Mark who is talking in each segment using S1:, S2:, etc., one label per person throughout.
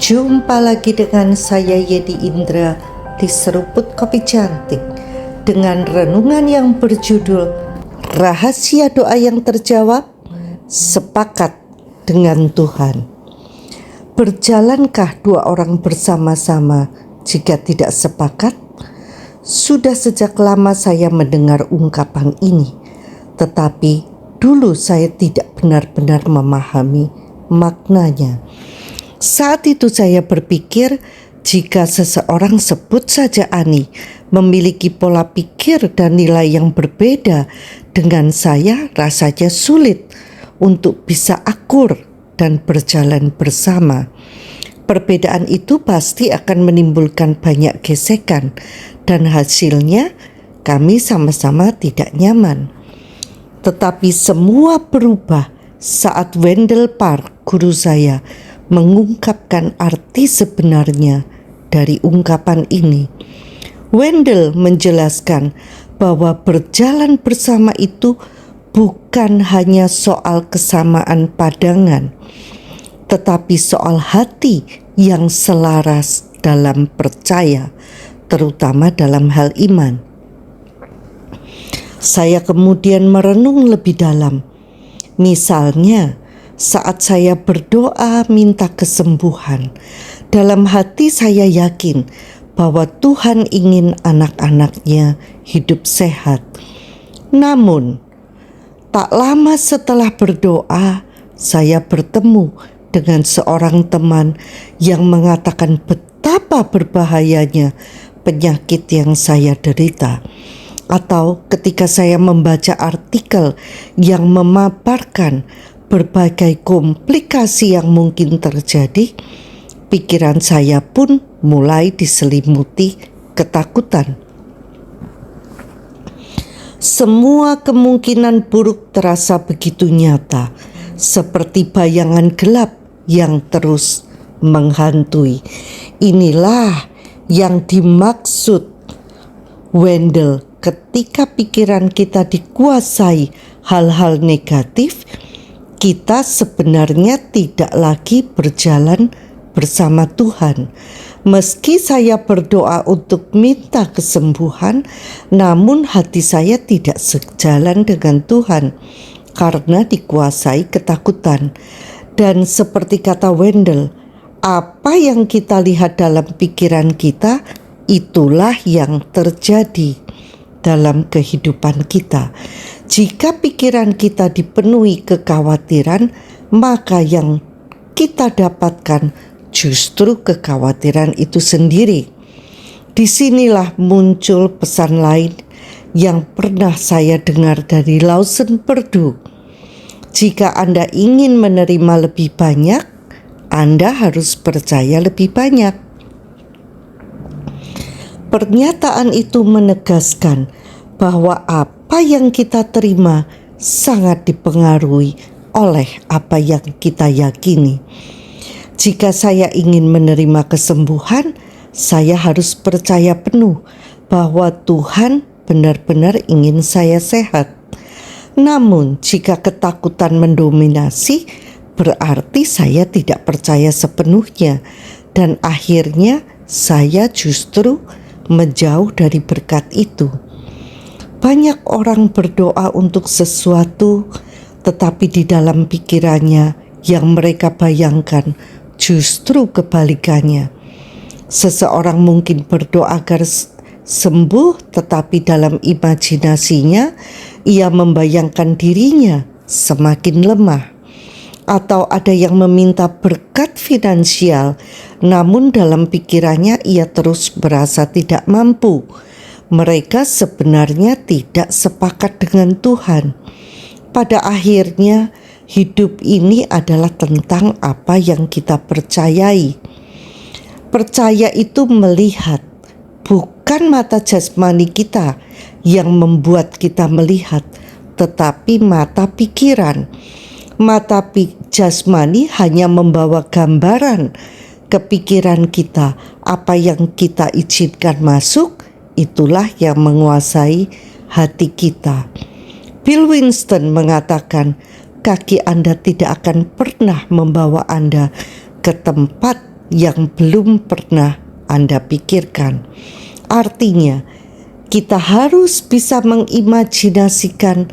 S1: Jumpa lagi dengan saya Yedi Indra di Seruput Kopi Cantik dengan renungan yang berjudul Rahasia Doa yang Terjawab, Sepakat dengan Tuhan. Berjalankah dua orang bersama-sama jika tidak sepakat? Sudah sejak lama saya mendengar ungkapan ini, tetapi dulu saya tidak benar-benar memahami maknanya. Saat itu saya berpikir, jika seseorang sebut saja Ani memiliki pola pikir dan nilai yang berbeda dengan saya, rasanya sulit untuk bisa akur dan berjalan bersama. Perbedaan itu pasti akan menimbulkan banyak gesekan dan hasilnya kami sama-sama tidak nyaman. Tetapi semua berubah saat Wendell Park, guru saya, mengungkapkan arti sebenarnya dari ungkapan ini. Wendell menjelaskan bahwa berjalan bersama itu bukan hanya soal kesamaan pandangan, tetapi soal hati yang selaras dalam percaya, terutama dalam hal iman. Saya kemudian merenung lebih dalam. Misalnya, saat saya berdoa minta kesembuhan, dalam hati saya yakin bahwa Tuhan ingin anak-anaknya hidup sehat. Namun, tak lama setelah berdoa, saya bertemu dengan seorang teman yang mengatakan betapa berbahayanya penyakit yang saya derita. Atau ketika saya membaca artikel yang memaparkan berbagai komplikasi yang mungkin terjadi, pikiran saya pun mulai diselimuti ketakutan. Semua kemungkinan buruk terasa begitu nyata, seperti bayangan gelap yang terus menghantui. Inilah yang dimaksud Wendell ketika pikiran kita dikuasai hal-hal negatif. Kita sebenarnya tidak lagi berjalan bersama Tuhan. Meski saya berdoa untuk minta kesembuhan, namun hati saya tidak sejalan dengan Tuhan karena dikuasai ketakutan. Dan seperti kata Wendell, apa yang kita lihat dalam pikiran kita, itulah yang terjadi dalam kehidupan kita. Jika pikiran kita dipenuhi kekhawatiran, maka yang kita dapatkan justru kekhawatiran itu sendiri. Disinilah muncul pesan lain yang pernah saya dengar dari Lawson Perdue. Jika Anda ingin menerima lebih banyak, Anda harus percaya lebih banyak. Pernyataan itu menegaskan bahwa apa yang kita terima sangat dipengaruhi oleh apa yang kita yakini. Jika saya ingin menerima kesembuhan, saya harus percaya penuh bahwa Tuhan benar-benar ingin saya sehat. Namun, jika ketakutan mendominasi, berarti saya tidak percaya sepenuhnya, dan akhirnya saya justru menjauh dari berkat itu. Banyak orang berdoa untuk sesuatu, tetapi di dalam pikirannya yang mereka bayangkan justru kebalikannya. Seseorang mungkin berdoa agar sembuh, tetapi dalam imajinasinya ia membayangkan dirinya semakin lemah. Atau ada yang meminta berkat finansial, namun dalam pikirannya ia terus merasa tidak mampu. Mereka sebenarnya tidak sepakat dengan Tuhan. Pada akhirnya, hidup ini adalah tentang apa yang kita percayai. Percaya itu melihat, bukan mata jasmani kita yang membuat kita melihat, tetapi mata pikiran. Mata jasmani hanya membawa gambaran ke pikiran kita. Apa yang kita izinkan masuk, itulah yang menguasai hati kita. Bill Winston mengatakan, kaki Anda tidak akan pernah membawa Anda ke tempat yang belum pernah Anda pikirkan. Artinya, kita harus bisa mengimajinasikan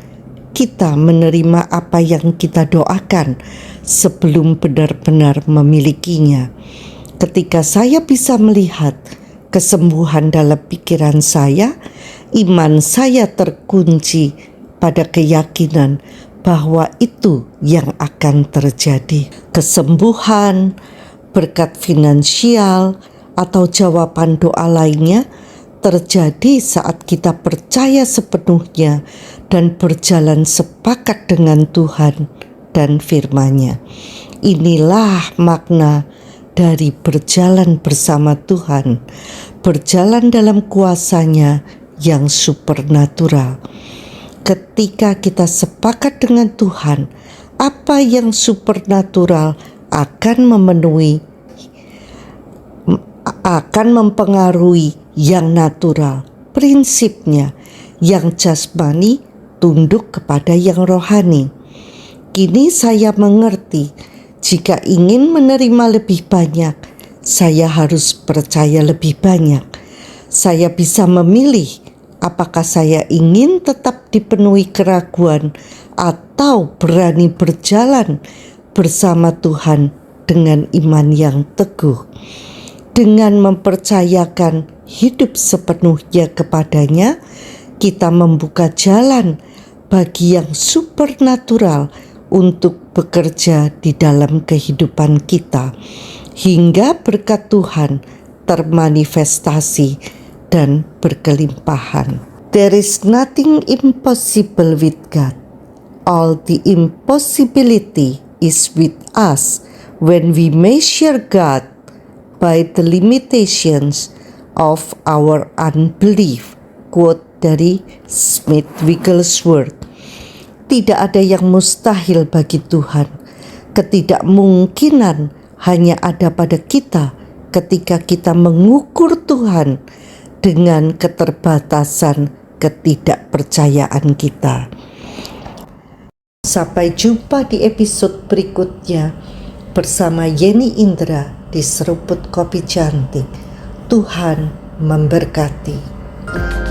S1: kita menerima apa yang kita doakan sebelum benar-benar memilikinya. Ketika saya bisa melihat kesembuhan dalam pikiran saya, iman saya terkunci pada keyakinan bahwa itu yang akan terjadi. Kesembuhan, berkat finansial, atau jawaban doa lainnya terjadi saat kita percaya sepenuhnya dan berjalan sepakat dengan Tuhan dan firman-Nya. Inilah makna dari berjalan bersama Tuhan, berjalan dalam kuasa-Nya yang supernatural. Ketika kita sepakat dengan Tuhan, apa yang supernatural akan mempengaruhi yang natural. Prinsipnya, yang jasmani tunduk kepada yang rohani. Kini saya mengerti, jika ingin menerima lebih banyak, saya harus percaya lebih banyak. Saya bisa memilih apakah saya ingin tetap dipenuhi keraguan atau berani berjalan bersama Tuhan dengan iman yang teguh. Dengan mempercayakan hidup sepenuhnya kepadanya, kita membuka jalan bagi yang supernatural untuk bekerja di dalam kehidupan kita, hingga berkat Tuhan termanifestasi dan berkelimpahan. There is nothing impossible with God. All the impossibility is with us when we measure God by the limitations of our unbelief. Quote dari Smith Wigglesworth. Tidak ada yang mustahil bagi Tuhan. Ketidakmungkinan hanya ada pada kita ketika kita mengukur Tuhan dengan keterbatasan ketidakpercayaan kita. Sampai jumpa di episode berikutnya bersama Yeni Indra di Seruput Kopi Cantik. Tuhan memberkati.